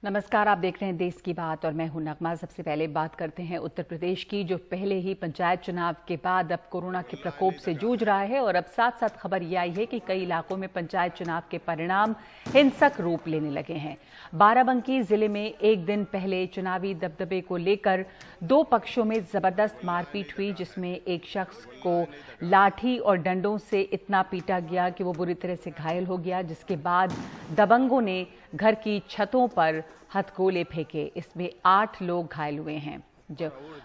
नमस्कार, आप देख रहे हैं देश की बात और मैं हूं नगमा। सबसे पहले बात करते हैं उत्तर प्रदेश की, जो पहले ही पंचायत चुनाव के बाद अब कोरोना के प्रकोप से जूझ रहा है। और अब साथ साथ खबर यह आई है कि कई इलाकों में पंचायत चुनाव के परिणाम हिंसक रूप लेने लगे हैं। बाराबंकी जिले में एक दिन पहले चुनावी दबदबे को लेकर दो पक्षों में जबरदस्त मारपीट हुई, जिसमें एक शख्स को लाठी और डंडों से इतना पीटा गया कि वो बुरी तरह से घायल हो गया, जिसके बाद दबंगों ने घर की छतों पर हथगोले फेंके। इसमें 8 लोग घायल हुए हैं,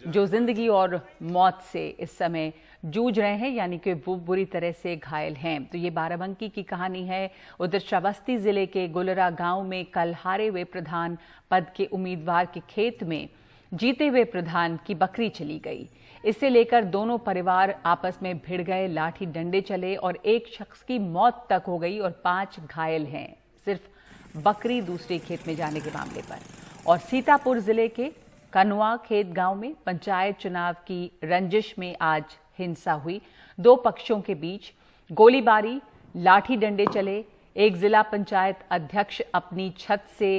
जो जिंदगी और मौत से इस समय जूझ रहे हैं, यानी कि वो बुरी तरह से घायल हैं। तो ये बाराबंकी की कहानी है। उधर श्रावस्ती जिले के गुलरा गांव में कल हारे हुए प्रधान पद के उम्मीदवार के खेत में जीते हुए प्रधान की बकरी चली गई। इसे लेकर दोनों परिवार आपस में भिड़ गए, लाठी डंडे चले और एक शख्स की मौत तक हो गई और 5 घायल हैं, सिर्फ बकरी दूसरे खेत में जाने के मामले पर। और सीतापुर जिले के कनवा खेत गांव में पंचायत चुनाव की रंजिश में आज हिंसा हुई। दो पक्षों के बीच गोलीबारी, लाठी डंडे चले। एक जिला पंचायत अध्यक्ष अपनी छत से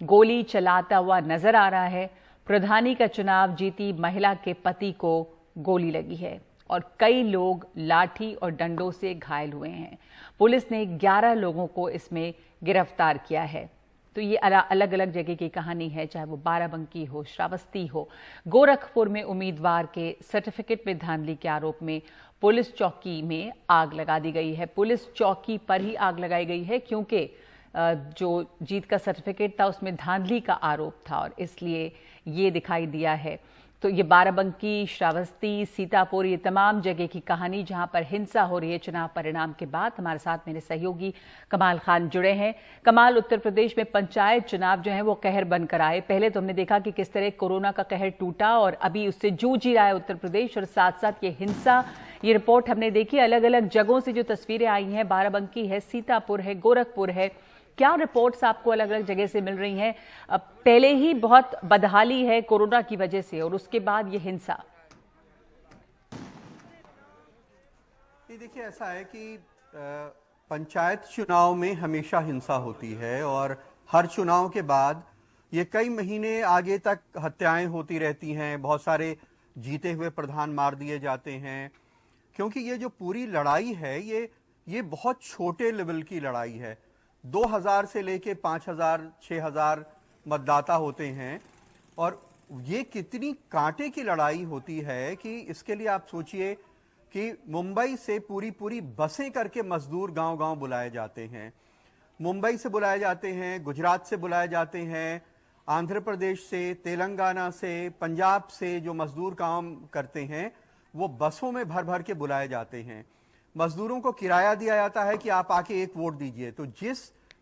गोली चलाता हुआ नजर आ रहा है। प्रधानी का चुनाव जीती महिला के पति को गोली लगी है और कई लोग लाठी और डंडों से घायल हुए हैं। पुलिस ने 11 लोगों को इसमें गिरफ्तार किया है। तो ये अलग अलग जगह की कहानी है, चाहे वो बाराबंकी हो, श्रावस्ती हो। गोरखपुर में उम्मीदवार के सर्टिफिकेट में धांधली के आरोप में पुलिस चौकी में आग लगा दी गई है। पुलिस चौकी पर ही आग लगाई गई है क्योंकि जो जीत का सर्टिफिकेट था उसमें धांधली का आरोप था और इसलिए ये दिखाई दिया है। तो ये बाराबंकी, श्रावस्ती, सीतापुर, ये तमाम जगह की कहानी जहां पर हिंसा हो रही है चुनाव परिणाम के बाद। हमारे साथ मेरे सहयोगी कमाल खान जुड़े हैं। कमाल, उत्तर प्रदेश में पंचायत चुनाव जो है वो कहर बनकर आए। पहले तो हमने देखा कि किस तरह कोरोना का कहर टूटा और अभी उससे जूझ ही रहा है उत्तर प्रदेश, और साथ साथ ये हिंसा, ये रिपोर्ट हमने देखी अलग अलग जगहों से जो तस्वीरें आई हैं। बाराबंकी है, सीतापुर है, गोरखपुर है। क्या रिपोर्ट्स आपको अलग अलग जगह से मिल रही हैं? पहले ही बहुत बदहाली है कोरोना की वजह से और उसके बाद ये हिंसा। देखिए, ऐसा है कि पंचायत चुनाव में हमेशा हिंसा होती है और हर चुनाव के बाद ये कई महीने आगे तक हत्याएं होती रहती हैं। बहुत सारे जीते हुए प्रधान मार दिए जाते हैं, क्योंकि ये जो पूरी लड़ाई है ये बहुत छोटे लेवल की लड़ाई है। 2000 से लेके 5000, 6000 मतदाता होते हैं और ये कितनी कांटे की लड़ाई होती है कि इसके लिए आप सोचिए कि मुंबई से पूरी बसें करके मजदूर गांव-गांव बुलाए जाते हैं। मुंबई से बुलाए जाते हैं, गुजरात से बुलाए जाते हैं, आंध्र प्रदेश से, तेलंगाना से, पंजाब से जो मजदूर काम करते हैं वो बसों में भर भर के बुलाए जाते हैं। मजदूरों को किराया दिया जाता है कि आप आके एक वोट दीजिए। तो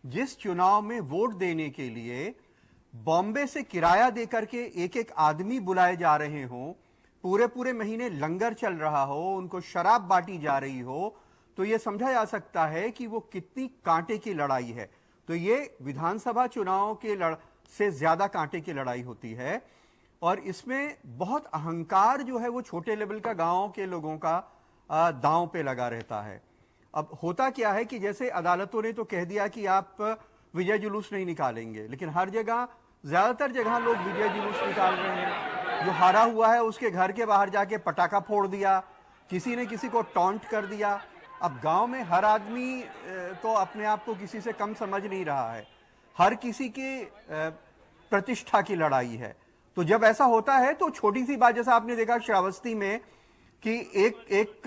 जिस चुनाव में वोट देने के लिए बॉम्बे से किराया देकर के एक आदमी बुलाए जा रहे हों, पूरे महीने लंगर चल रहा हो, उनको शराब बांटी जा रही हो, तो यह समझा जा सकता है कि वो कितनी कांटे की लड़ाई है। तो ये विधानसभा चुनाव के से ज्यादा कांटे की लड़ाई होती है और इसमें बहुत अहंकार जो है वो छोटे लेवल का गांव के लोगों का दांव पे लगा रहता है। अब होता क्या है कि जैसे अदालतों ने तो कह दिया कि आप विजय जुलूस नहीं निकालेंगे, लेकिन हर जगह, ज्यादातर जगह लोग विजय जुलूस निकाल रहे हैं। जो हारा हुआ है उसके घर के बाहर जाके पटाखा फोड़ दिया, किसी ने किसी को टॉन्ट कर दिया। अब गांव में हर आदमी तो अपने आप को किसी से कम समझ नहीं रहा है, हर किसी के प्रतिष्ठा की लड़ाई है। तो जब ऐसा होता है तो छोटी सी बात, जैसा आपने देखा श्रावस्ती में कि एक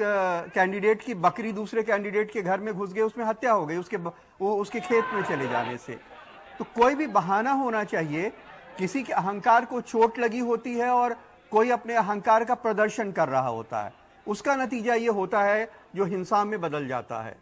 कैंडिडेट की बकरी दूसरे कैंडिडेट के घर में घुस गई, उसमें हत्या हो गई उसके खेत में चले जाने से। तो कोई भी बहाना होना चाहिए। किसी के अहंकार को चोट लगी होती है और कोई अपने अहंकार का प्रदर्शन कर रहा होता है, उसका नतीजा ये होता है जो हिंसा में बदल जाता है।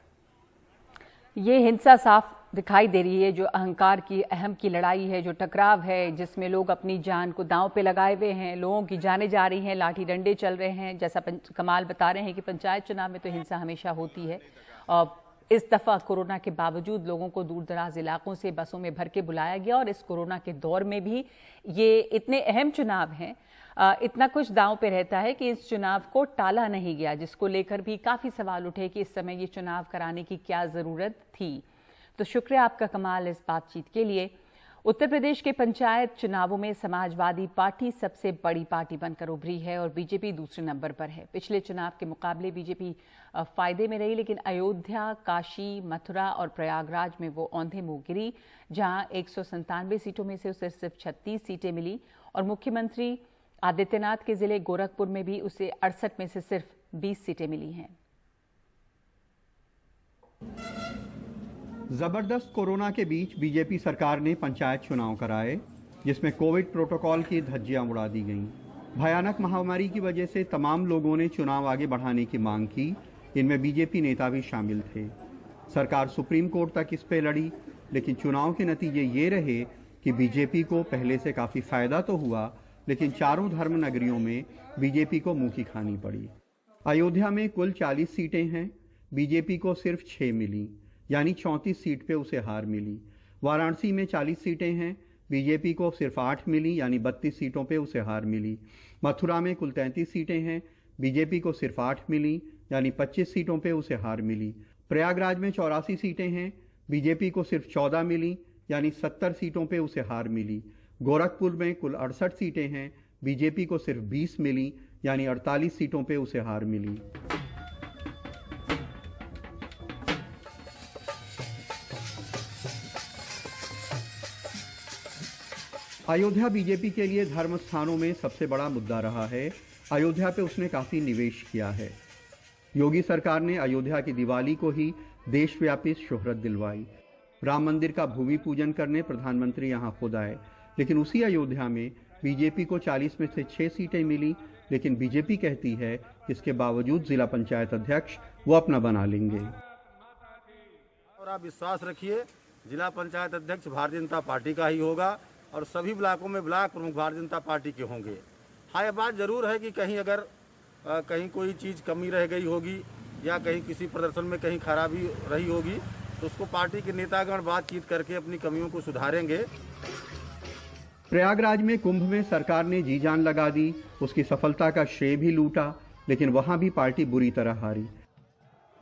ये हिंसा साफ दिखाई दे रही है, जो अहंकार की, अहम की लड़ाई है, जो टकराव है, जिसमें लोग अपनी जान को दांव पे लगाए हुए हैं, लोगों की जानें जा रही हैं, लाठी डंडे चल रहे हैं। जैसा कमाल बता रहे हैं कि पंचायत चुनाव में तो हिंसा हमेशा होती है और इस दफा कोरोना के बावजूद लोगों को दूर दराज इलाकों से बसों में भर के बुलाया गया और इस कोरोना के दौर में भी ये इतने अहम चुनाव हैं, इतना कुछ दांव पे रहता है कि इस चुनाव को टाला नहीं गया, जिसको लेकर भी काफी सवाल उठे कि इस समय ये चुनाव कराने की क्या जरूरत थी। तो शुक्रिया आपका कमाल इस बातचीत के लिए। उत्तर प्रदेश के पंचायत चुनावों में समाजवादी पार्टी सबसे बड़ी पार्टी बनकर उभरी है और बीजेपी दूसरे नंबर पर है। पिछले चुनाव के मुकाबले बीजेपी फायदे में रही, लेकिन अयोध्या, काशी, मथुरा और प्रयागराज में वो औंधे मुंह गिरी, जहां 197 सीटों में से उसे सिर्फ 36 सीटें मिली और मुख्यमंत्री आदित्यनाथ के जिले गोरखपुर में भी उसे 68 में से सिर्फ 20 सीटें मिली हैं। जबरदस्त कोरोना के बीच बीजेपी सरकार ने पंचायत चुनाव कराए, जिसमें कोविड प्रोटोकॉल की धज्जियां उड़ा दी गईं। भयानक महामारी की वजह से तमाम लोगों ने चुनाव आगे बढ़ाने की मांग की। इनमें बीजेपी नेता भी शामिल थे। सरकार सुप्रीम कोर्ट तक इस पे लड़ी, लेकिन चुनाव के नतीजे ये रहे कि बीजेपी को पहले से काफी फायदा तो हुआ, लेकिन चारों धर्म नगरियों में बीजेपी को मुंह की खानी पड़ी। अयोध्या में कुल 40 सीटें हैं, बीजेपी को सिर्फ 6 मिली, यानी 34 सीट पे उसे हार मिली। वाराणसी में 40 सीटें हैं, बीजेपी को सिर्फ 8 मिली, यानी 32 सीटों पे उसे हार मिली। मथुरा में कुल 33 सीटें हैं, बीजेपी को सिर्फ 8 मिली, यानी 25 सीटों पे उसे हार मिली। प्रयागराज में 84 सीटें हैं, बीजेपी को सिर्फ 14 मिली, यानी 70 सीटों पे उसे हार मिली। गोरखपुर में कुल 68 सीटें हैं, बीजेपी को सिर्फ 20 मिली, यानी 48 सीटों पे उसे हार मिली। अयोध्या बीजेपी के लिए धर्म स्थानों में सबसे बड़ा मुद्दा रहा है। अयोध्या पे उसने काफी निवेश किया है। योगी सरकार ने अयोध्या की दिवाली को ही देशव्यापी शोहरत दिलवाई। राम मंदिर का भूमि पूजन करने प्रधानमंत्री यहां खुद आए, लेकिन उसी अयोध्या में बीजेपी को 40 में से 6 सीटें मिली। लेकिन बीजेपी कहती है कि इसके बावजूद जिला पंचायत अध्यक्ष वो अपना बना लेंगे। और आप विश्वास रखिए, जिला पंचायत अध्यक्ष भारतीय जनता पार्टी का ही होगा और सभी ब्लॉकों में ब्लॉक प्रमुख भारतीय जनता पार्टी के होंगे। हाँ, ये बात जरूर है कि कहीं अगर कहीं कोई चीज़ कमी रह गई होगी या कहीं किसी प्रदर्शन में कहीं खराबी रही होगी तो उसको पार्टी के नेतागण बातचीत करके अपनी कमियों को सुधारेंगे। प्रयागराज में कुंभ में सरकार ने जी जान लगा दी, उसकी सफलता का श्रेय भी लूटा, लेकिन वहां भी पार्टी बुरी तरह हारी।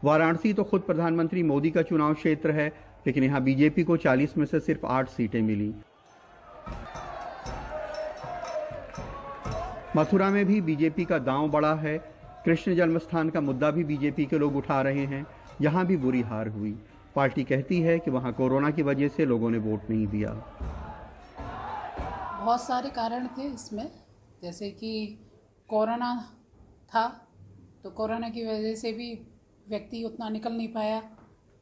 वाराणसी तो खुद प्रधानमंत्री मोदी का चुनाव क्षेत्र है, लेकिन यहां बीजेपी को 40 में से सिर्फ 8 सीटें मिली। मथुरा में भी बीजेपी का दांव बड़ा है। कृष्ण जन्मस्थान का मुद्दा भी बीजेपी के लोग उठा रहे हैं। यहां भी बुरी हार हुई। पार्टी कहती है कि वहां कोरोना की वजह से लोगों ने वोट नहीं दिया। बहुत सारे कारण थे इसमें, जैसे कि कोरोना था तो कोरोना की वजह से भी व्यक्ति उतना निकल नहीं पाया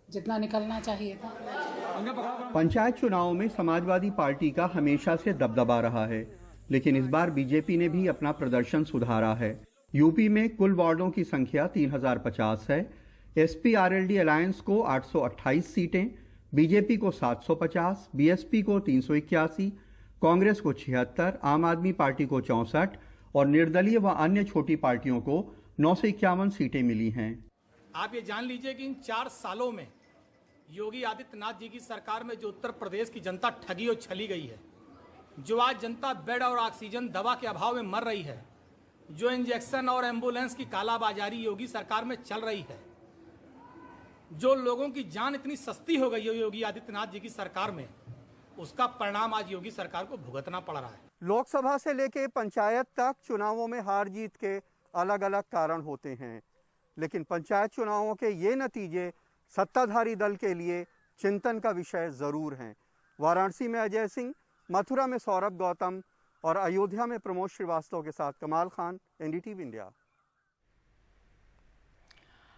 जितना निकलना चाहिए था। पंचायत चुनाव में समाजवादी पार्टी का हमेशा से दबदबा रहा है, लेकिन इस बार बीजेपी ने भी अपना प्रदर्शन सुधारा है। यूपी में कुल वार्डों की संख्या 3050 है। एसपी आरएलडी अलायंस को 828 सीटें, बीजेपी को 750, बीएसपी को 381, कांग्रेस को 76, आम आदमी पार्टी को 64 और निर्दलीय व अन्य छोटी पार्टियों को 951 सीटें मिली हैं। आप ये जान लीजिए कि इन 4 सालों में योगी आदित्यनाथ जी की सरकार में जो उत्तर प्रदेश की जनता ठगी और छली गई है, जो आज जनता बेड और ऑक्सीजन दवा के अभाव में मर रही है, जो इंजेक्शन और एम्बुलेंस की कालाबाजारी योगी सरकार में चल रही है, जो लोगों की जान इतनी सस्ती हो गई है योगी आदित्यनाथ जी की सरकार में, उसका परिणाम आज योगी सरकार को भुगतना पड़ रहा है। लोकसभा से लेके पंचायत तक चुनावों में हार जीत के अलग अलग कारण होते हैं, लेकिन पंचायत चुनावों के ये नतीजे सत्ताधारी दल के लिए चिंतन का विषय जरूर हैं। वाराणसी में अजय सिंह, मथुरा में सौरभ गौतम और अयोध्या में प्रमोद श्रीवास्तव के साथ कमाल खान, एनडीटीवी इंडिया।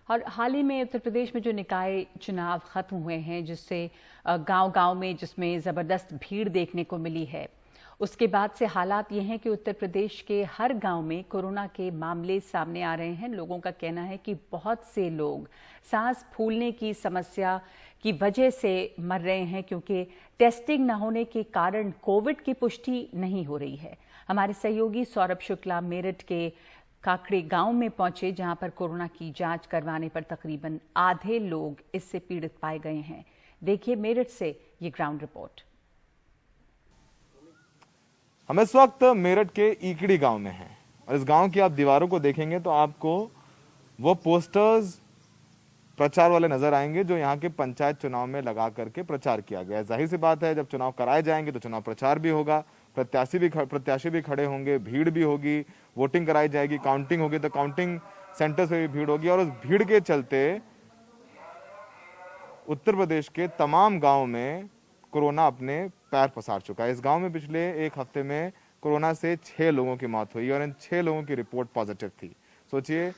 और हाल ही में उत्तर प्रदेश में जो निकाय चुनाव खत्म हुए हैं, जिससे गांव-गांव में जिसमें ज़बरदस्त भीड़ देखने को मिली है, उसके बाद से हालात ये हैं कि उत्तर प्रदेश के हर गांव में कोरोना के मामले सामने आ रहे हैं। लोगों का कहना है कि बहुत से लोग सांस फूलने की समस्या की वजह से मर रहे हैं, क्योंकि टेस्टिंग न होने के कारण कोविड की पुष्टि नहीं हो रही है। हमारे सहयोगी सौरभ शुक्ला मेरठ के काकड़े गांव में पहुंचे, जहां पर कोरोना की जांच करवाने पर तकरीबन आधे लोग इससे पीड़ित पाए गए हैं। देखिए मेरठ से ये ग्राउंड रिपोर्ट। हम इस वक्त मेरठ के ईकड़ी गांव में हैं और इस गांव की आप दीवारों को देखेंगे तो आपको वो पोस्टर्स प्रचार वाले नजर आएंगे जो यहाँ के पंचायत चुनाव में लगा करके प्रचार किया गया है। जाहिर सी बात है, जब चुनाव कराए जाएंगे तो चुनाव प्रचार भी होगा, प्रत्याशी भी खड़े होंगे, भीड़ भी होगी, वोटिंग कराई जाएगी, काउंटिंग होगी तो काउंटिंग सेंटर्स पे भी भीड़ होगी। और उस भीड़ के चलते उत्तर प्रदेश के तमाम गांव में कोरोना अपने पैर पसार चुका है। इस गांव में पिछले एक हफ्ते में कोरोना से 6 लोगों की मौत हुई और इन 6 लोगों की रिपोर्ट पॉजिटिव थी। सोचिए,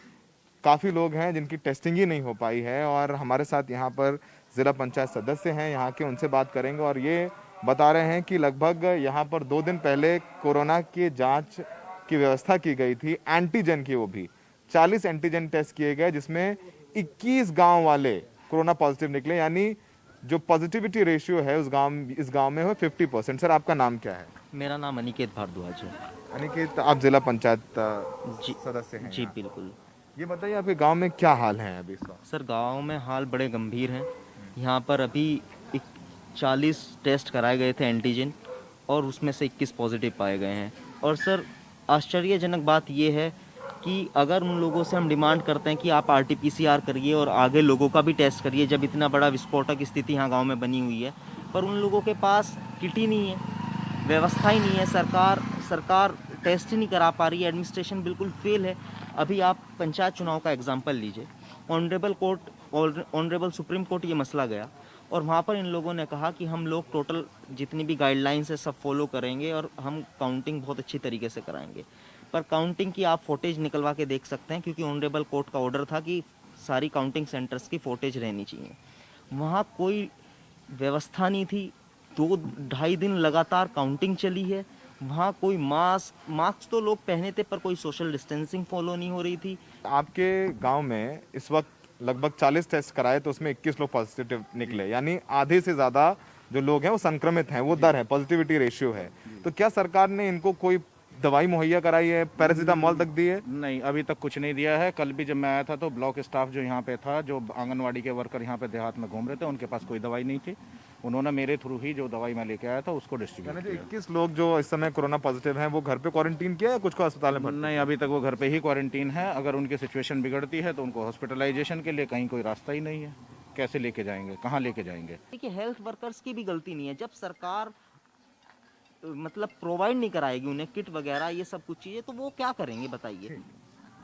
काफ़ी लोग हैं जिनकी टेस्टिंग ही नहीं हो पाई है। और हमारे साथ यहाँ पर ज़िला पंचायत सदस्य हैं यहाँ के, उनसे बात करेंगे और ये बता रहे हैं कि लगभग यहाँ पर 2 दिन पहले कोरोना की जांच की व्यवस्था की गई थी, एंटीजन की, वो भी 40 एंटीजन टेस्ट किए गए जिसमें 21 गाँव वाले कोरोना पॉजिटिव निकले, यानी जो पॉजिटिविटी रेशियो है इस गाँव में वो 50%। सर, आपका नाम क्या है? मेरा नाम अनिकेत भारद्वाज है। अनिकेत, आप जिला पंचायत सदस्य हैं? जी बिल्कुल। ये बताइए आपके गांव में क्या हाल है अभी इस वक्त? सर, गांव में हाल बड़े गंभीर हैं। यहाँ पर अभी 40 टेस्ट कराए गए थे एंटीजन और उसमें से 21 पॉजिटिव पाए गए हैं। और सर, आश्चर्यजनक बात ये है कि अगर उन लोगों से हम डिमांड करते हैं कि आप RT-PCR करिए और आगे लोगों का भी टेस्ट करिए, जब इतना बड़ा विस्फोटक स्थिति यहाँ गाँव में बनी हुई है, पर उन लोगों के पास किट ही नहीं है, व्यवस्था ही नहीं है, सरकार टेस्ट ही नहीं करा पा रही है, एडमिनिस्ट्रेशन बिल्कुल फेल है। अभी आप पंचायत चुनाव का एग्जांपल लीजिए, ऑनरेबल सुप्रीम कोर्ट ये मसला गया और वहाँ पर इन लोगों ने कहा कि हम लोग टोटल जितनी भी गाइडलाइंस है सब फॉलो करेंगे और हम काउंटिंग बहुत अच्छी तरीके से कराएंगे। पर काउंटिंग की आप फोटेज निकलवा के देख सकते हैं, क्योंकि ऑनरेबल कोर्ट का ऑर्डर था कि सारी काउंटिंग सेंटर्स की फोटेज रहनी चाहिए। वहाँ कोई व्यवस्था नहीं थी, 2-2.5 दिन लगातार काउंटिंग चली है। वहाँ कोई मास्क तो लोग पहने थे पर कोई सोशल डिस्टेंसिंग फॉलो नहीं हो रही थी। आपके गांव में इस वक्त लगभग 40 टेस्ट कराए तो उसमें 21 लोग पॉजिटिव निकले, यानी आधे से ज्यादा जो लोग हैं वो संक्रमित हैं, वो दर है, पॉजिटिविटी रेशियो है। तो क्या सरकार ने इनको कोई दवाई मुहैया कराई है, पैरासीटामोल तक दी है? नहीं, अभी तक कुछ नहीं दिया है। कल भी जब मैं आया था तो ब्लॉक स्टाफ जो यहाँ पे था, जो आंगनवाड़ी के वर्कर यहाँ पे देहात में घूम रहे थे, उनके पास कोई दवाई नहीं थी। उन्होंने मेरे थ्रू ही जो दवाई मैं लेके आया था उसको डिस्ट्रीब्यूट किया। 21 लोग जो इस समय कोरोना पॉजिटिव हैं वो घर पे क्वारंटीन किया है, कुछ को अस्पताल में? नहीं, अभी तक वो घर पे ही क्वारंटीन है। अगर उनकी सिचुएशन बिगड़ती है तो उनको हॉस्पिटलाइजेशन के लिए कहीं कोई रास्ता ही नहीं है। कैसे लेके जाएंगे, कहाँ लेके जाएंगे? देखिए, हेल्थ वर्कर्स की भी गलती नहीं है। जब सरकार मतलब प्रोवाइड नहीं कराएगी उन्हें किट वगैरह ये सब कुछ चीज़ें, तो वो क्या करेंगे बताइए?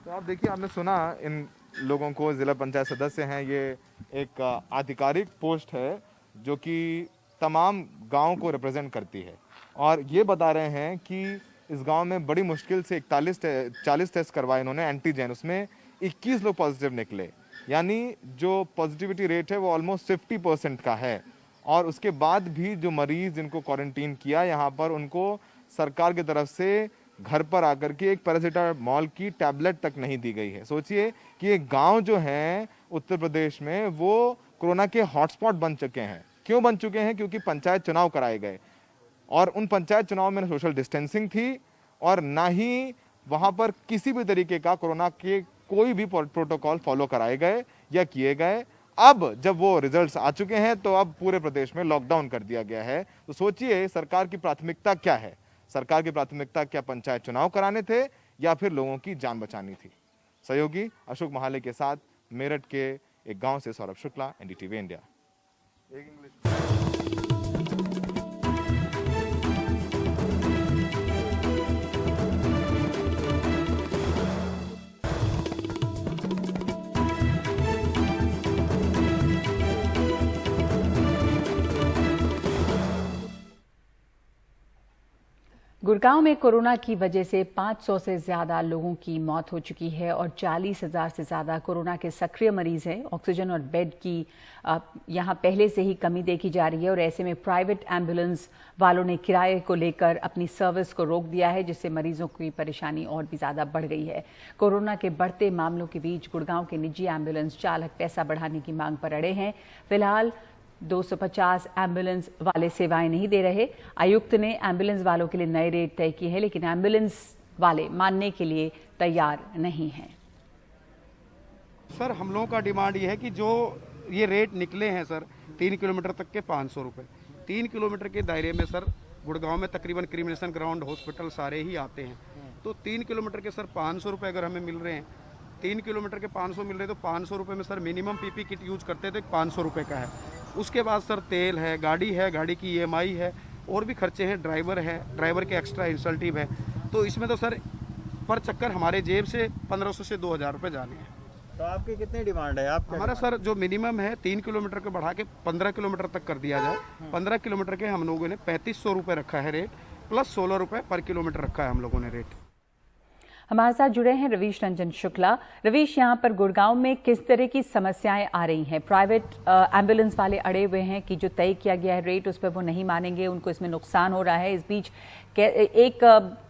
तो आप देखिए, आपने सुना इन लोगों को, जिला पंचायत सदस्य हैं, ये एक आधिकारिक पोस्ट है जो कि तमाम गांव को रिप्रेजेंट करती है और ये बता रहे हैं कि इस गांव में बड़ी मुश्किल से 40 टेस्ट करवाए इन्होंने एंटीजन, उसमें 21 लोग पॉजिटिव निकले, यानी जो पॉजिटिविटी रेट है वो ऑलमोस्ट 50% का है। और उसके बाद भी जो मरीज जिनको क्वारंटीन किया यहाँ पर, उनको सरकार की तरफ से घर पर आकर के एक पैरासीटामोल की टैबलेट तक नहीं दी गई है। सोचिए कि ये गांव जो हैं उत्तर प्रदेश में वो कोरोना के हॉटस्पॉट बन चुके हैं। क्यों बन चुके हैं? क्योंकि पंचायत चुनाव कराए गए और उन पंचायत चुनाव में सोशल डिस्टेंसिंग थी और ना ही वहां पर किसी भी तरीके का कोरोना के कोई भी प्रोटोकॉल फॉलो कराए गए या किए गए। अब जब वो रिजल्ट्स आ चुके हैं तो अब पूरे प्रदेश में लॉकडाउन कर दिया गया है। तो सोचिए सरकार की प्राथमिकता क्या है? सरकार की प्राथमिकता क्या पंचायत चुनाव कराने थे या फिर लोगों की जान बचानी थी? सहयोगी अशोक महाले के साथ मेरठ के एक गांव से सौरभ शुक्ला, NDTV इंडिया। गुड़गांव में कोरोना की वजह से 500 से ज्यादा लोगों की मौत हो चुकी है और 40,000 से ज्यादा कोरोना के सक्रिय मरीज हैं। ऑक्सीजन और बेड की यहां पहले से ही कमी देखी जा रही है और ऐसे में प्राइवेट एम्बुलेंस वालों ने किराए को लेकर अपनी सर्विस को रोक दिया है, जिससे मरीजों की परेशानी और भी ज्यादा बढ़ गई है। कोरोना के बढ़ते मामलों के बीच गुड़गांव के निजी एम्बुलेंस चालक पैसा बढ़ाने की मांग पर अड़े हैं। फिलहाल 250 एम्बुलेंस वाले सेवाएं नहीं दे रहे। आयुक्त ने एम्बुलेंस वालों के लिए नए रेट तय किए हैं, लेकिन एम्बुलेंस वाले मानने के लिए तैयार नहीं हैं। सर, हम लोगों का डिमांड ये है कि जो ये रेट निकले हैं सर 3 किलोमीटर तक के 500 रुपये, 3 किलोमीटर के दायरे में सर गुड़गांव में तकरीबन क्रिमिनेशन ग्राउंड हॉस्पिटल सारे ही आते हैं, तो 3 किलोमीटर के सर 500 रुपये अगर हमें मिल रहे हैं, 3 किलोमीटर के 500 मिल रहे तो 500 रुपये में sir minimum PP kit use करते थे 500 रुपये का है। उसके बाद सर तेल है, गाड़ी की EMI है, और भी खर्चे हैं, ड्राइवर के एक्स्ट्रा इंसेंटिव है। तो इसमें तो सर पर चक्कर हमारे जेब से 1500 से 2000 रुपये जाने हैं। तो आपकी कितनी डिमांड है? आप हमारा सर जो मिनिमम है 3 किलोमीटर को बढ़ा के 15 किलोमीटर तक कर दिया जाए। 15 किलोमीटर के हम लोगों ने 3500 रुपये रखा है रेट, प्लस 16 रुपये पर किलोमीटर रखा है हम लोगों ने रेट। हमारे साथ जुड़े हैं रवीश रंजन शुक्ला। रवीश, यहाँ पर गुड़गांव में किस तरह की समस्याएं आ रही हैं? प्राइवेट एम्बुलेंस वाले अड़े हुए हैं कि जो तय किया गया है रेट उस पर वो नहीं मानेंगे, उनको इसमें नुकसान हो रहा है। इस बीच एक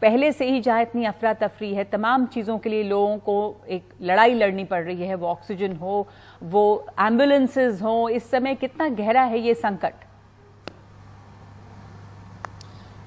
पहले से ही जहाँ इतनी अफरा तफरी है, तमाम चीज़ों के लिए लोगों को एक लड़ाई लड़नी पड़ रही है, वो ऑक्सीजन हो, वो एम्बुलेंसेज हो। इस समय कितना गहरा है ये संकट?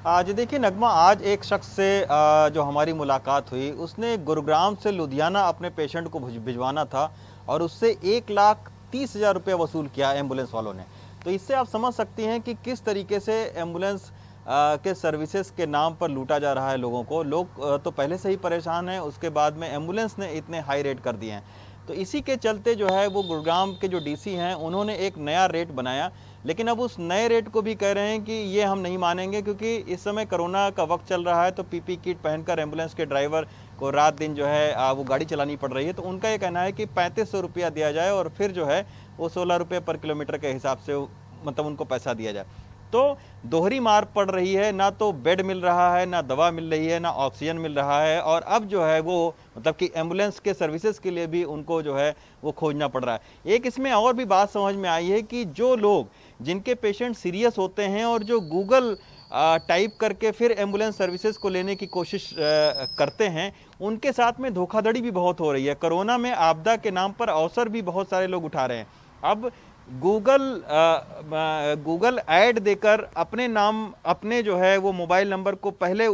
आज देखिए नगमा, आज एक शख्स से जो हमारी मुलाकात हुई, उसने गुरुग्राम से लुधियाना अपने पेशेंट को भिजवाना था और उससे 1,30,000 रुपये वसूल किया एम्बुलेंस वालों ने। तो इससे आप समझ सकती हैं कि किस तरीके से एम्बुलेंस के सर्विसेज के नाम पर लूटा जा रहा है लोगों को। लोग तो पहले से ही परेशान हैं, उसके बाद में एम्बुलेंस ने इतने हाई रेट कर दिए हैं। तो इसी के चलते जो है वो गुरुग्राम के जो डीसी हैं उन्होंने एक नया रेट बनाया, लेकिन अब उस नए रेट को भी कह रहे हैं कि ये हम नहीं मानेंगे, क्योंकि इस समय कोरोना का वक्त चल रहा है। तो पीपी किट पहनकर एम्बुलेंस के ड्राइवर को रात दिन जो है वो गाड़ी चलानी पड़ रही है। तो उनका ये कहना है कि 3500 रुपया दिया जाए और फिर जो है वो 16 रुपये पर किलोमीटर के हिसाब से मतलब उनको पैसा दिया जाए। तो दोहरी मार पड़ रही है, ना तो बेड मिल रहा है, ना दवा मिल रही है, ना ऑक्सीजन मिल रहा है, और अब जो है वो मतलब कि एम्बुलेंस के सर्विसेज के लिए भी उनको जो है वो खोजना पड़ रहा है। एक इसमें और भी बात समझ में आई है कि जो लोग जिनके पेशेंट सीरियस होते हैं और जो गूगल टाइप करके फिर एम्बुलेंस सर्विसेज को लेने की कोशिश करते हैं, उनके साथ में धोखाधड़ी भी बहुत हो रही है। कोरोना में आपदा के नाम पर अवसर भी बहुत सारे लोग उठा रहे हैं। अब गूगल ऐड देकर अपने नाम, अपने जो है वो मोबाइल नंबर को पहले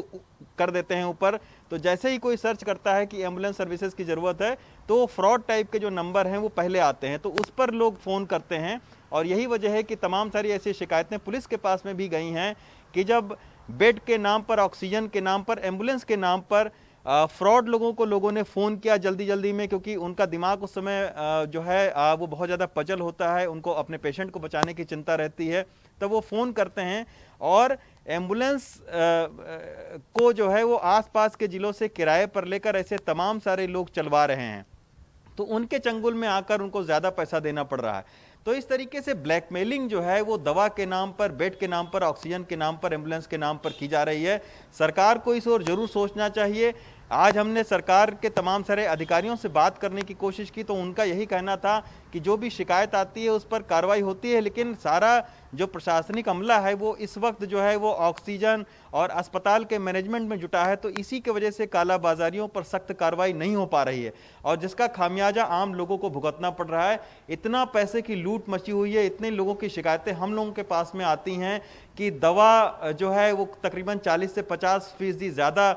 कर देते हैं ऊपर। तो जैसे ही कोई सर्च करता है कि एम्बुलेंस सर्विसेज की ज़रूरत है तो फ्रॉड टाइप के जो नंबर हैं वो पहले आते हैं, तो उस पर लोग फ़ोन करते हैं। और यही वजह है कि तमाम सारी ऐसी शिकायतें पुलिस के पास में भी गई हैं कि जब बेड के नाम पर, ऑक्सीजन के नाम पर, एम्बुलेंस के नाम पर फ्रॉड लोगों ने फ़ोन किया जल्दी में, क्योंकि उनका दिमाग उस समय जो है वो बहुत ज़्यादा पजल होता है, उनको अपने पेशेंट को बचाने की चिंता रहती है, तब वो फ़ोन करते हैं और एम्बुलेंस को जो है वो आसपास के ज़िलों से किराए पर लेकर ऐसे तमाम सारे लोग चलवा रहे हैं। तो उनके चंगुल में आकर उनको ज़्यादा पैसा देना पड़ रहा है। तो इस तरीके से ब्लैकमेलिंग जो है वो दवा के नाम पर, बेड के नाम पर, ऑक्सीजन के नाम पर, एम्बुलेंस के नाम पर की जा रही है। सरकार को इस ओर जरूर सोचना चाहिए। आज हमने सरकार के तमाम सारे अधिकारियों से बात करने की कोशिश की, तो उनका यही कहना था कि जो भी शिकायत आती है उस पर कार्रवाई होती है, लेकिन सारा जो प्रशासनिक अमला है वो इस वक्त जो है वो ऑक्सीजन और अस्पताल के मैनेजमेंट में जुटा है। तो इसी की वजह से कालाबाजारियों पर सख्त कार्रवाई नहीं हो पा रही है और जिसका खामियाजा आम लोगों को भुगतना पड़ रहा है। इतना पैसे की लूट मची हुई है, इतने लोगों की शिकायतें हम लोगों के पास में आती हैं कि दवा जो है वो तकरीबन 40 से 50% ज़्यादा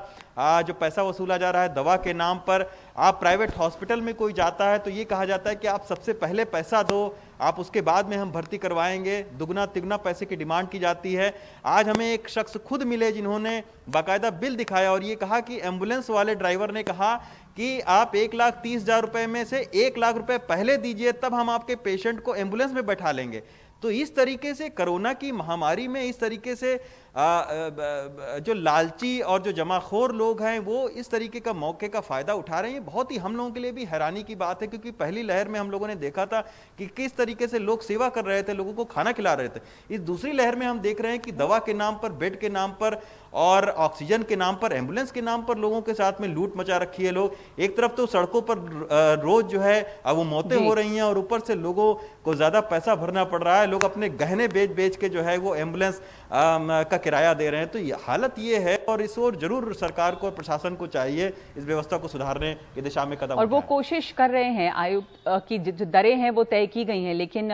जो पैसा वसूला जा रहा है दवा के नाम पर। आप प्राइवेट हॉस्पिटल में कोई जाता है तो ये कहा जाता है कि आप सबसे पहले पैसा दो, आप उसके बाद में हम भर्ती करवाएंगे। दुगना तिगुना पैसे की डिमांड की जाती है। आज हमें एक शख्स खुद मिले जिन्होंने बाकायदा बिल दिखाया और ये कहा कि एम्बुलेंस वाले ड्राइवर ने कहा कि आप 1,30,000 रुपए में से 1 लाख रुपए पहले दीजिए, तब हम आपके पेशेंट को एम्बुलेंस में बैठा लेंगे। तो इस तरीके से कोरोना की महामारी में इस तरीके से जो लालची और जो जमाखोर लोग हैं वो इस तरीके का मौके का फ़ायदा उठा रहे हैं। बहुत ही हम लोगों के लिए भी हैरानी की बात है, क्योंकि पहली लहर में हम लोगों ने देखा था कि किस तरीके से लोग सेवा कर रहे थे, लोगों को खाना खिला रहे थे। इस दूसरी लहर में हम देख रहे हैं कि दवा के नाम पर, बेड के नाम पर और ऑक्सीजन के नाम पर, एम्बुलेंस के नाम पर लोगों के साथ में लूट मचा रखी है। लोग एक तरफ तो सड़कों पर रोज जो है वो मौतें हो रही हैं और ऊपर से लोगों को ज्यादा पैसा भरना पड़ रहा है। लोग अपने गहने बेच के जो है वो एम्बुलेंस का किराया दे रहे हैं। तो हालत ये है और इस ओर जरूर सरकार को और प्रशासन को चाहिए इस व्यवस्था को सुधारने की दिशा में कदम और वो उठाएं। कोशिश कर रहे हैं। आयुक्त की जो दरें हैं वो तय की गई हैं, लेकिन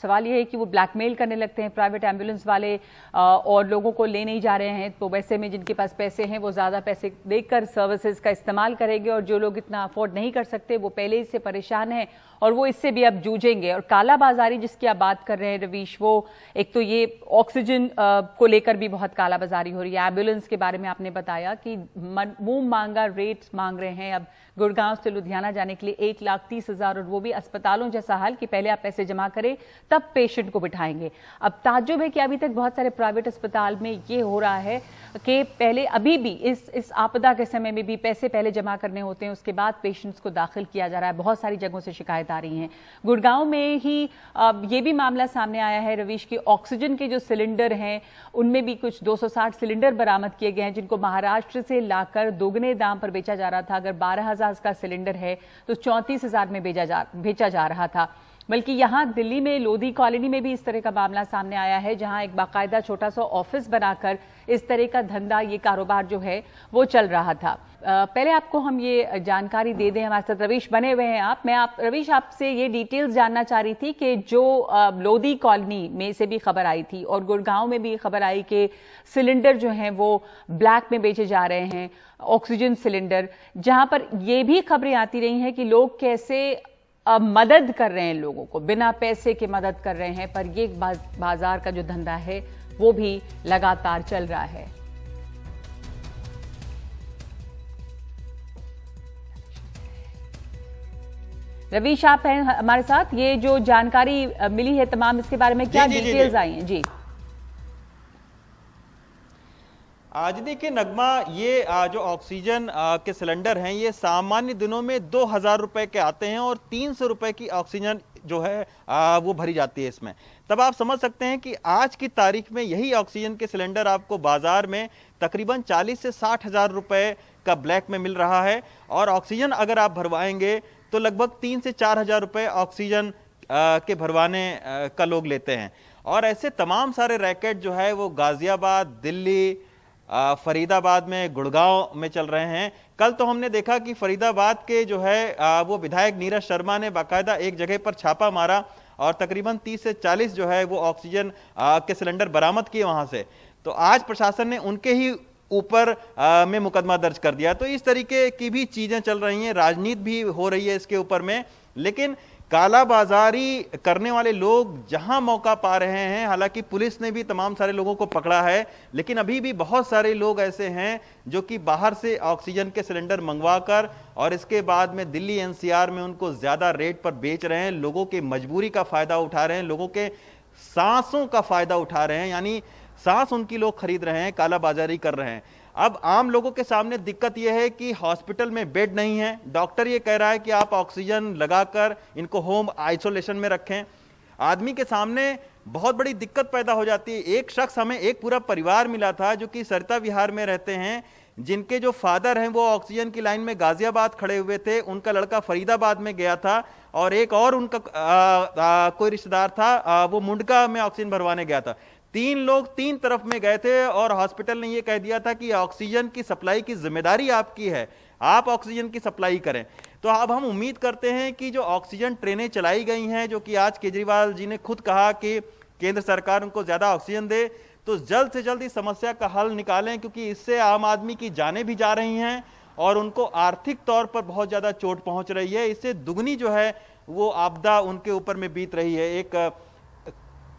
सवाल ये है कि वो ब्लैकमेल करने लगते हैं प्राइवेट एम्बुलेंस वाले और लोगों को ले नहीं जा रहे हैं। तो वैसे में जिनके पास पैसे हैं वो ज़्यादा पैसे देकर सर्विसेज का इस्तेमाल करेंगे और जो लोग इतना अफोर्ड नहीं कर सकते वो पहले ही से परेशान हैं और वो इससे भी अब जूझेंगे। और कालाबाजारी जिसकी आप बात कर रहे हैं रवीश, वो एक तो ये ऑक्सीजन को लेकर भी बहुत कालाबाजारी हो रही है, एम्बुलेंस के बारे बारे में आपने बताया कि मुंह मांगा रेट मांग रहे हैं अब गुड़गांव से लुधियाना जाने के लिए 1,30,000 और वो भी अस्पतालों जैसा हाल कि पहले आप पैसे जमा करें तब पेशेंट को बिठाएंगे। अब ताज्जुब है कि अभी तक बहुत सारे प्राइवेट अस्पताल में ये हो रहा है कि पहले अभी भी इस आपदा के समय में भी पैसे पहले जमा करने होते हैं, उसके बाद पेशेंट्स को दाखिल किया जा रहा है। बहुत सारी जगहों से शिकायत आ रही हैं। गुड़गांव में ही ये भी मामला सामने आया है रवीश की ऑक्सीजन के जो सिलेंडर हैं उनमें भी कुछ 260 सिलेंडर बरामद किए गए हैं जिनको महाराष्ट्र से लाकर दोगुने दाम पर बेचा जा रहा था। अगर 12,000 का सिलेंडर है तो 34,000 में बेचा जा रहा था। बल्कि यहां दिल्ली में लोधी कॉलोनी में भी इस तरह का मामला सामने आया है जहां एक बाकायदा छोटा सा ऑफिस बनाकर इस तरह का धंधा, ये कारोबार जो है वो चल रहा था। पहले आपको हम ये जानकारी दे दें, हमारे साथ रवीश बने हुए हैं रवीश आपसे ये डिटेल्स जानना चाह रही थी कि जो लोधी कॉलोनी में से भी खबर आई थी और गुड़गांव में भी खबर आई कि सिलेंडर जो हैं वो ब्लैक में बेचे जा रहे हैं, ऑक्सीजन सिलेंडर, जहां पर ये भी खबरें आती रही हैं कि लोग कैसे मदद कर रहे हैं, लोगों को बिना पैसे के मदद कर रहे हैं, पर ये बाजार का जो धंधा है वो भी लगातार चल रहा है। रवीश आप हैं हमारे साथ, ये जो जानकारी मिली है तमाम इसके बारे में क्या डिटेल्स आई हैं? जी आज देखिए नगमा, ये जो ऑक्सीजन के सिलेंडर हैं ये सामान्य दिनों में 2,000 रुपए के आते हैं और 300 रुपए की ऑक्सीजन जो है वो भरी जाती है इसमें। तब आप समझ सकते हैं कि आज की तारीख में यही ऑक्सीजन के सिलेंडर आपको बाजार में तकरीबन 40 से 60,000 रुपए का ब्लैक में मिल रहा है और ऑक्सीजन अगर आप भरवाएंगे तो लगभग 3 से 4,000 रुपए ऑक्सीजन के भरवाने का लोग लेते हैं। और ऐसे तमाम सारे रैकेट जो है वो गाजियाबाद, दिल्ली, फरीदाबाद में, गुड़गांव में चल रहे हैं। कल तो हमने देखा कि फरीदाबाद के जो है वो विधायक नीरज शर्मा ने बाकायदा एक जगह पर छापा मारा और तकरीबन 30 से 40 जो है वो ऑक्सीजन के सिलेंडर बरामद किए वहां से। तो आज प्रशासन ने उनके ही ऊपर में मुकदमा दर्ज कर दिया। तो इस तरीके की भी चीजें चल रही हैं, राजनीति भी हो रही है इसके ऊपर में। लेकिन कालाबाजारी करने वाले लोग जहां मौका पा रहे हैं, हालांकि पुलिस ने भी तमाम सारे लोगों को पकड़ा है, लेकिन अभी भी बहुत सारे लोग ऐसे हैं जो कि बाहर से ऑक्सीजन के सिलेंडर मंगवाकर और इसके बाद में दिल्ली एनसीआर में उनको ज्यादा रेट पर बेच रहे हैं। लोगों की मजबूरी का फायदा उठा रहे हैं, लोगों के सांसों का फायदा उठा रहे हैं, यानी सांस उनकी लोग खरीद रहे हैं, कालाबाजारी कर रहे हैं। अब आम लोगों के सामने दिक्कत यह है कि हॉस्पिटल में बेड नहीं है, डॉक्टर ये कह रहा है कि आप ऑक्सीजन लगाकर इनको होम आइसोलेशन में रखें। आदमी के सामने बहुत बड़ी दिक्कत पैदा हो जाती है। एक शख्स, हमें एक पूरा परिवार मिला था जो कि सरिता विहार में रहते हैं, जिनके जो फादर हैं वो ऑक्सीजन की लाइन में गाजियाबाद खड़े हुए थे, उनका लड़का फरीदाबाद में गया था और एक और उनका कोई रिश्तेदार था वो मुंडका में ऑक्सीजन भरवाने गया था। 3 लोग 3 तरफ में गए थे और हॉस्पिटल ने यह कह दिया था कि ऑक्सीजन की सप्लाई की जिम्मेदारी आपकी है, आप ऑक्सीजन की सप्लाई करें। तो अब हम उम्मीद करते हैं कि जो ऑक्सीजन ट्रेनें चलाई गई हैं, जो कि आज केजरीवाल जी ने खुद कहा कि केंद्र सरकार उनको ज्यादा ऑक्सीजन दे, तो जल्द से जल्द इस समस्या का हल निकालें, क्योंकि इससे आम आदमी की जानें भी जा रही हैं और उनको आर्थिक तौर पर बहुत ज्यादा चोट पहुंच रही है। इससे दुगनी जो है वो आपदा उनके ऊपर में बीत रही है। एक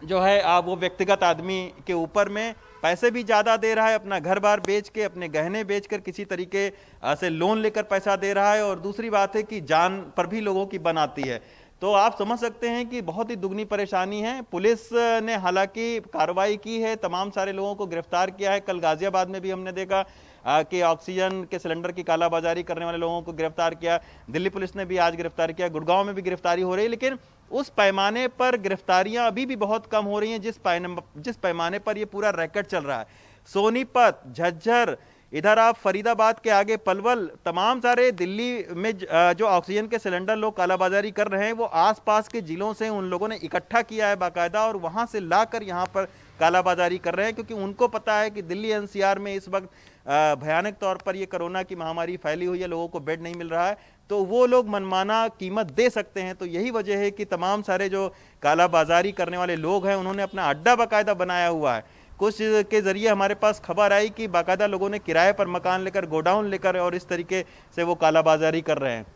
जो है वो व्यक्तिगत आदमी के ऊपर में पैसे भी ज्यादा दे रहा है, अपना घर बार बेच के, अपने गहने बेचकर किसी तरीके से लोन लेकर पैसा दे रहा है, और दूसरी बात है कि जान पर भी लोगों की बन आती है। तो आप समझ सकते हैं कि बहुत ही दुगनी परेशानी है। पुलिस ने हालांकि कार्रवाई की है, तमाम सारे लोगों को गिरफ्तार किया है। कल गाजियाबाद में भी हमने देखा कि ऑक्सीजन के सिलेंडर की कालाबाजारी करने वाले लोगों को गिरफ्तार किया। दिल्ली पुलिस ने भी आज गिरफ्तार किया, गुड़गांव में भी गिरफ्तारी हो रही है, लेकिन उस पैमाने पर गिरफ्तारियां अभी भी बहुत कम हो रही हैं जिस पैमाने पर ये पूरा रैकेट चल रहा है। सोनीपत, झज्जर, इधर आप फरीदाबाद के आगे पलवल, तमाम सारे दिल्ली में जो ऑक्सीजन के सिलेंडर लोग कालाबाजारी कर रहे हैं, वो आसपास के जिलों से उन लोगों ने इकट्ठा किया है बाकायदा, और वहां से लाकर यहां पर कालाबाजारी कर रहे हैं, क्योंकि उनको पता है कि दिल्ली एनसीआर में इस वक्त भयानक तौर पर ये कोरोना की महामारी फैली हुई है, लोगों को बेड नहीं मिल रहा है, तो वो लोग मनमाना कीमत दे सकते हैं। तो यही वजह है कि तमाम सारे जो कालाबाजारी करने वाले लोग हैं उन्होंने अपना अड्डा बाकायदा बनाया हुआ है। कुछ के जरिए हमारे पास खबर आई कि बाकायदा लोगों ने किराए पर मकान लेकर, गोडाउन लेकर और इस तरीके से वो कालाबाजारी कर रहे हैं।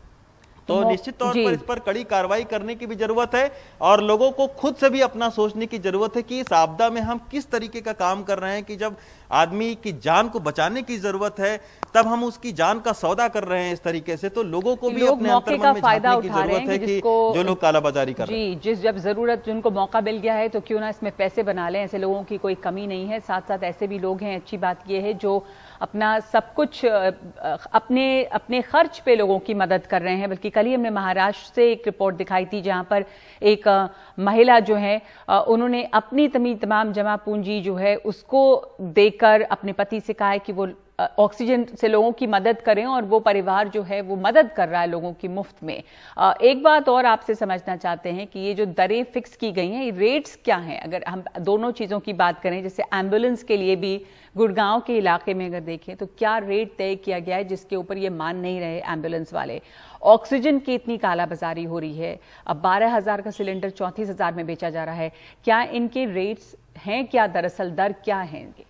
तो निश्चित तौर पर इस पर कड़ी कार्रवाई करने की भी जरूरत है और लोगों को खुद से भी अपना सोचने की जरूरत है कि इस आपदा में हम किस तरीके का काम कर रहे हैं कि जब आदमी की जान को बचाने की जरूरत है तब हम उसकी जान का सौदा कर रहे हैं इस तरीके से। तो लोगों को भी अपने अंतर्मन में झांकने की जरूरत है कि जो लोग कालाबाजारी कर रहे हैं, जब जरूरत जिनको मौका मिल गया है तो क्यों ना इसमें पैसे बना लें। ऐसे लोगों की कोई कमी नहीं है। साथ साथ ऐसे भी लोग हैं, अच्छी बात यह है, जो अपना सब कुछ अपने खर्च पे लोगों की मदद कर रहे हैं। बल्कि कल ही हमने महाराष्ट्र से एक रिपोर्ट दिखाई थी जहां पर एक महिला जो है उन्होंने अपनी तमाम जमा पूंजी जो है उसको देकर अपने पति से कहा है कि वो ऑक्सीजन से लोगों की मदद करें और वो परिवार जो है वो मदद कर रहा है लोगों की मुफ्त में। एक बात और आपसे समझना चाहते हैं कि ये जो दरें फिक्स की गई हैं, ये रेट्स क्या हैं? अगर हम दोनों चीज़ों की बात करें, जैसे एम्बुलेंस के लिए भी गुड़गांव के इलाके में अगर देखें तो क्या रेट तय किया गया है जिसके ऊपर ये मान नहीं रहे एम्बुलेंस वाले? ऑक्सीजन की इतनी कालाबाजारी हो रही है, अब 12,000 का सिलेंडर 34,000 में बेचा जा रहा है। क्या इनके रेट्स हैं? क्या दरअसल दर क्या है इनके?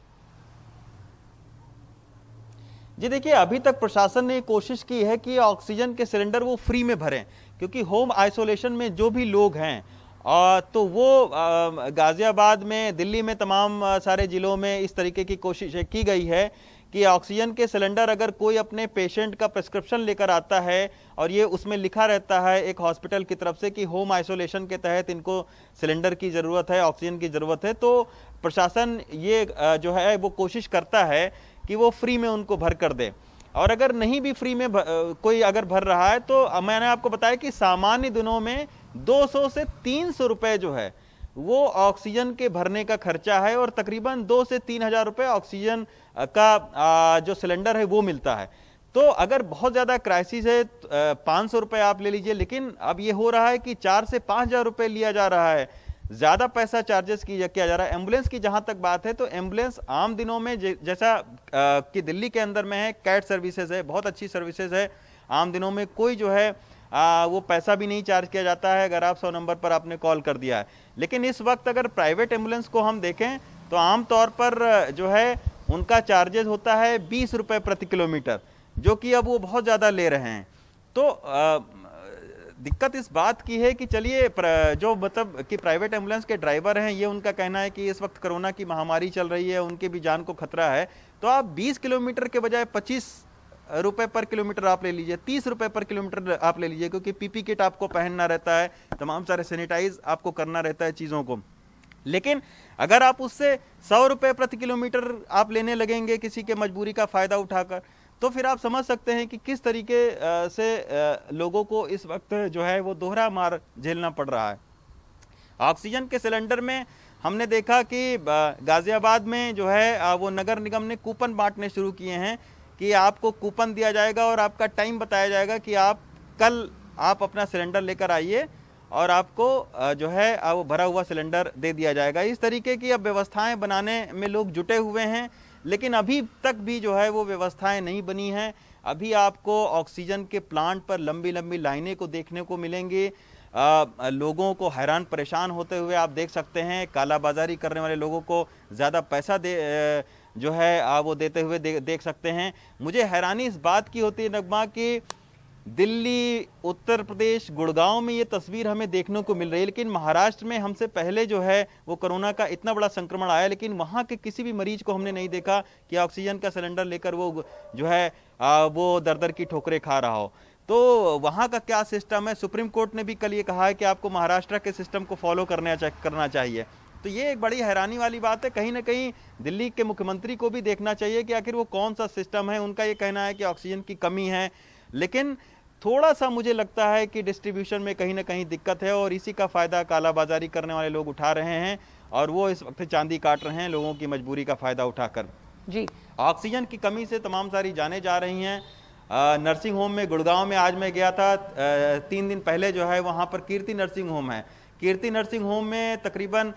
जी देखिए, अभी तक प्रशासन ने कोशिश की है कि ऑक्सीजन के सिलेंडर वो फ्री में भरें, क्योंकि होम आइसोलेशन में जो भी लोग हैं तो वो गाजियाबाद में, दिल्ली में, तमाम सारे जिलों में इस तरीके की कोशिश की गई है कि ऑक्सीजन के सिलेंडर अगर कोई अपने पेशेंट का प्रिस्क्रिप्शन लेकर आता है और ये उसमें लिखा रहता है एक हॉस्पिटल की तरफ से कि होम आइसोलेशन के तहत इनको सिलेंडर की ज़रूरत है, ऑक्सीजन की ज़रूरत है, तो प्रशासन ये जो है वो कोशिश करता है कि वो फ्री में उनको भर कर दे। और अगर नहीं भी फ्री में कोई अगर भर रहा है तो मैंने आपको बताया कि सामान्य दिनों में 200 से 300 रुपए जो है वो ऑक्सीजन के भरने का खर्चा है और तकरीबन 2 से 3,000 रुपए ऑक्सीजन का जो सिलेंडर है वो मिलता है। तो अगर बहुत ज्यादा क्राइसिस है 500 रुपए आप ले लीजिए, लेकिन अब ये हो रहा है कि 4 से 5,000 रुपए लिया जा रहा है, ज्यादा पैसा चार्जेस किया जा रहा है। एम्बुलेंस की जहां तक बात है तो एम्बुलेंस आम दिनों में जैसा कि दिल्ली के अंदर में है, कैट सर्विसेज है, बहुत अच्छी सर्विसेज है, आम दिनों में कोई जो है वो पैसा भी नहीं चार्ज किया जाता है अगर आप 100 नंबर पर आपने कॉल कर दिया है। लेकिन इस वक्त अगर प्राइवेट एम्बुलेंस को हम देखें तो आमतौर पर जो है उनका चार्जेस होता है 20 रुपए प्रति किलोमीटर, जो कि अब वो बहुत ज़्यादा ले रहे हैं। तो दिक्कत इस बात की है कि चलिए जो मतलब कि प्राइवेट एम्बुलेंस के ड्राइवर हैं, ये उनका कहना है कि इस वक्त कोरोना की महामारी चल रही है, उनके भी जान को खतरा है, तो आप 20 किलोमीटर के बजाय 25 रुपए पर किलोमीटर आप ले लीजिए, 30 रुपए पर किलोमीटर आप ले लीजिए, क्योंकि पीपी किट आपको पहनना रहता है, तमाम सारे सैनिटाइज आपको करना रहता है चीज़ों को। लेकिन अगर आप उससे 100 रुपए प्रति किलोमीटर आप लेने लगेंगे किसी के मजबूरी का फायदा उठाकर, तो फिर आप समझ सकते हैं कि किस तरीके से लोगों को इस वक्त जो है वो दोहरा मार झेलना पड़ रहा है। ऑक्सीजन के सिलेंडर में हमने देखा कि गाजियाबाद में जो है वो नगर निगम ने कूपन बांटने शुरू किए हैं कि आपको कूपन दिया जाएगा और आपका टाइम बताया जाएगा कि कल आप अपना सिलेंडर लेकर आइए और आपको जो है वो भरा हुआ सिलेंडर दे दिया जाएगा। इस तरीके की अब व्यवस्थाएं बनाने में लोग जुटे हुए हैं, लेकिन अभी तक भी जो है वो व्यवस्थाएं नहीं बनी हैं। अभी आपको ऑक्सीजन के प्लांट पर लंबी लंबी लाइनें को देखने को मिलेंगी, लोगों को हैरान परेशान होते हुए आप देख सकते हैं, कालाबाजारी करने वाले लोगों को ज़्यादा पैसा जो है वो देते हुए देख सकते हैं। मुझे हैरानी इस बात की होती है नगमा कि दिल्ली, उत्तर प्रदेश, गुड़गांव में ये तस्वीर हमें देखने को मिल रही है, लेकिन महाराष्ट्र में हमसे पहले जो है वो कोरोना का इतना बड़ा संक्रमण आया, लेकिन वहाँ के किसी भी मरीज को हमने नहीं देखा कि ऑक्सीजन का सिलेंडर लेकर वो जो है वो दर-दर की ठोकरें खा रहा हो। तो वहाँ का क्या सिस्टम है? सुप्रीम कोर्ट ने भी कल ये कहा है कि आपको महाराष्ट्र के सिस्टम को फॉलो करना चाहिए। तो ये एक बड़ी हैरानी वाली बात है। कहीं ना कहीं दिल्ली के मुख्यमंत्री को भी देखना चाहिए कि आखिर वो कौन सा सिस्टम है। उनका ये कहना है कि ऑक्सीजन की कमी है, लेकिन थोड़ा सा मुझे लगता है कि डिस्ट्रीब्यूशन में कहीं ना कहीं दिक्कत है और इसी का फ़ायदा कालाबाजारी करने वाले लोग उठा रहे हैं और वो इस वक्त चांदी काट रहे हैं लोगों की मजबूरी का फ़ायदा उठाकर। जी, ऑक्सीजन की कमी से तमाम सारी जानें जा रही हैं। नर्सिंग होम में गुड़गांव में आज मैं गया था 3 दिन पहले, जो है वहाँ पर कीर्ति नर्सिंग होम है। कीर्ति नर्सिंग होम में तकरीबन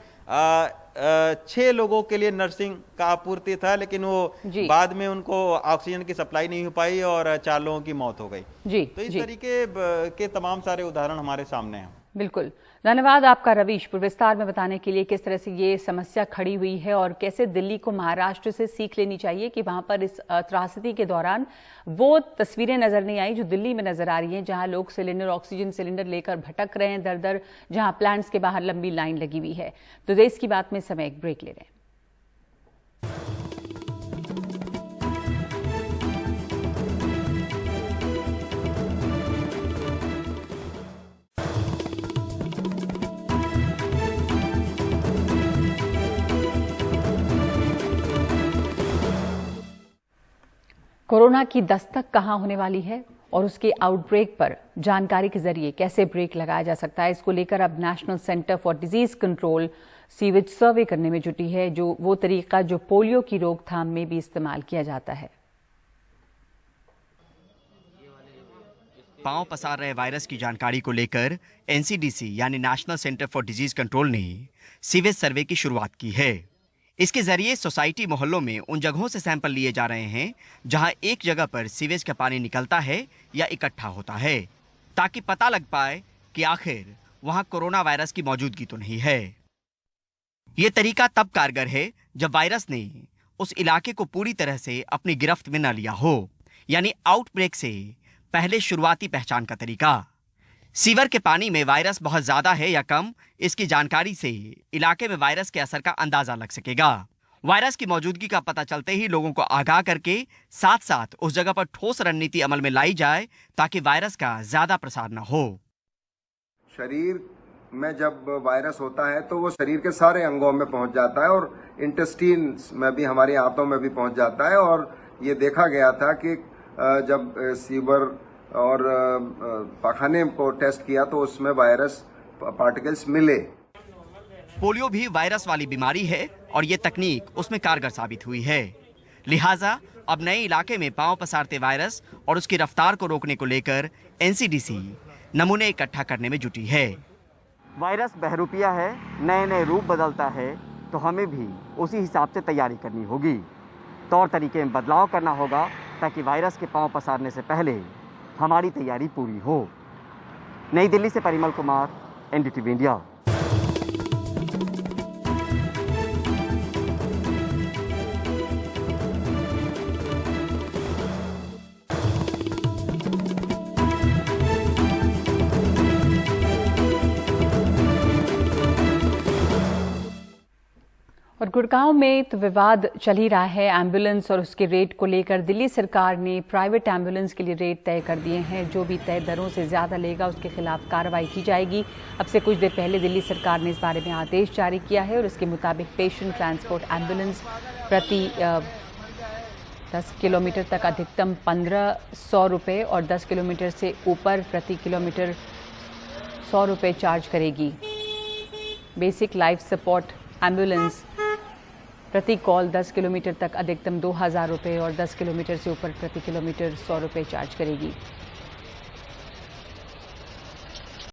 6 लोगों के लिए नर्सिंग का आपूर्ति था, लेकिन वो बाद में उनको ऑक्सीजन की सप्लाई नहीं हो पाई और 4 लोगों की मौत हो गई। तो इस तरीके के तमाम सारे उदाहरण हमारे सामने हैं। बिल्कुल, धन्यवाद आपका रवीश, विस्तार में बताने के लिए किस तरह से ये समस्या खड़ी हुई है और कैसे दिल्ली को महाराष्ट्र से सीख लेनी चाहिए कि वहां पर इस त्रासदी के दौरान वो तस्वीरें नजर नहीं आई जो दिल्ली में नजर आ रही हैं, जहां लोग ऑक्सीजन सिलेंडर लेकर भटक रहे हैं दर दर, जहां प्लांट्स के बाहर लंबी लाइन लगी हुई है। तो देश की बात में समय एक ब्रेक ले रहे हैं। कोरोना की दस्तक कहां होने वाली है और उसके आउटब्रेक पर जानकारी के जरिए कैसे ब्रेक लगाया जा सकता है, इसको लेकर अब national centre for disease control sewage survey करने में जुटी है, जो वो तरीका जो पोलियो की रोकथाम में भी इस्तेमाल किया जाता है। पांव पसार रहे वायरस की जानकारी को लेकर एनसीडीसी यानी national centre for disease control ने सीवेज सर्वे की शुरुआत की है। इसके जरिए सोसाइटी मोहल्लों में उन जगहों से सैंपल लिए जा रहे हैं जहां एक जगह पर सीवेज का पानी निकलता है या इकट्ठा होता है, ताकि पता लग पाए कि आखिर वहां कोरोना वायरस की मौजूदगी तो नहीं है। यह तरीका तब कारगर है जब वायरस ने उस इलाके को पूरी तरह से अपनी गिरफ्त में न लिया हो, यानी आउटब्रेक से पहले शुरुआती पहचान का तरीका। सीवर के पानी में वायरस बहुत ज्यादा है या कम, इसकी जानकारी से इलाके में वायरस के असर का अंदाजा लग सकेगा। वायरस की मौजूदगी का पता चलते ही लोगों को आगाह करके साथ साथ उस जगह पर ठोस रणनीति अमल में लाई जाए ताकि वायरस का ज्यादा प्रसार न हो। शरीर में जब वायरस होता है तो वो शरीर के सारे अंगों में पहुंच जाता है और इंटेस्टाइन में भी, हमारी आंतों में भी पहुंच जाता है। और ये देखा गया था कि जब सीवर और पाखाने को टेस्ट किया तो उसमें वायरस पार्टिकल्स मिले। पोलियो भी वायरस वाली बीमारी है और ये तकनीक उसमें कारगर साबित हुई है। लिहाजा अब नए इलाके में पांव पसारते वायरस और उसकी रफ्तार को रोकने को लेकर एनसीडीसी नमूने इकट्ठा करने में जुटी है। वायरस बहरूपिया है, नए नए रूप बदलता है, तो हमें भी उसी हिसाब से तैयारी करनी होगी। तौर तरीके में बदलाव करना होगा ताकि वायरस के पांव पसारने से पहले हमारी तैयारी पूरी हो। नई दिल्ली से परिमल कुमार, एनडीटीवी इंडिया। और गुड़गांव में तो विवाद चल ही रहा है एम्बुलेंस और उसके रेट को लेकर। दिल्ली सरकार ने प्राइवेट एम्बुलेंस के लिए रेट तय कर दिए हैं, जो भी तय दरों से ज़्यादा लेगा उसके खिलाफ कार्रवाई की जाएगी। अब से कुछ देर पहले दिल्ली सरकार ने इस बारे में आदेश जारी किया है और इसके मुताबिक पेशेंट ट्रांसपोर्ट एम्बुलेंस प्रति 10 किलोमीटर तक अधिकतम 1500 रुपये और 10 किलोमीटर से ऊपर प्रति किलोमीटर 100 रुपये चार्ज करेगी। बेसिक लाइफ सपोर्ट एम्बुलेंस प्रति कॉल 10 किलोमीटर तक अधिकतम 2000 रुपये और 10 किलोमीटर से ऊपर प्रति किलोमीटर 100 रुपये चार्ज करेगी।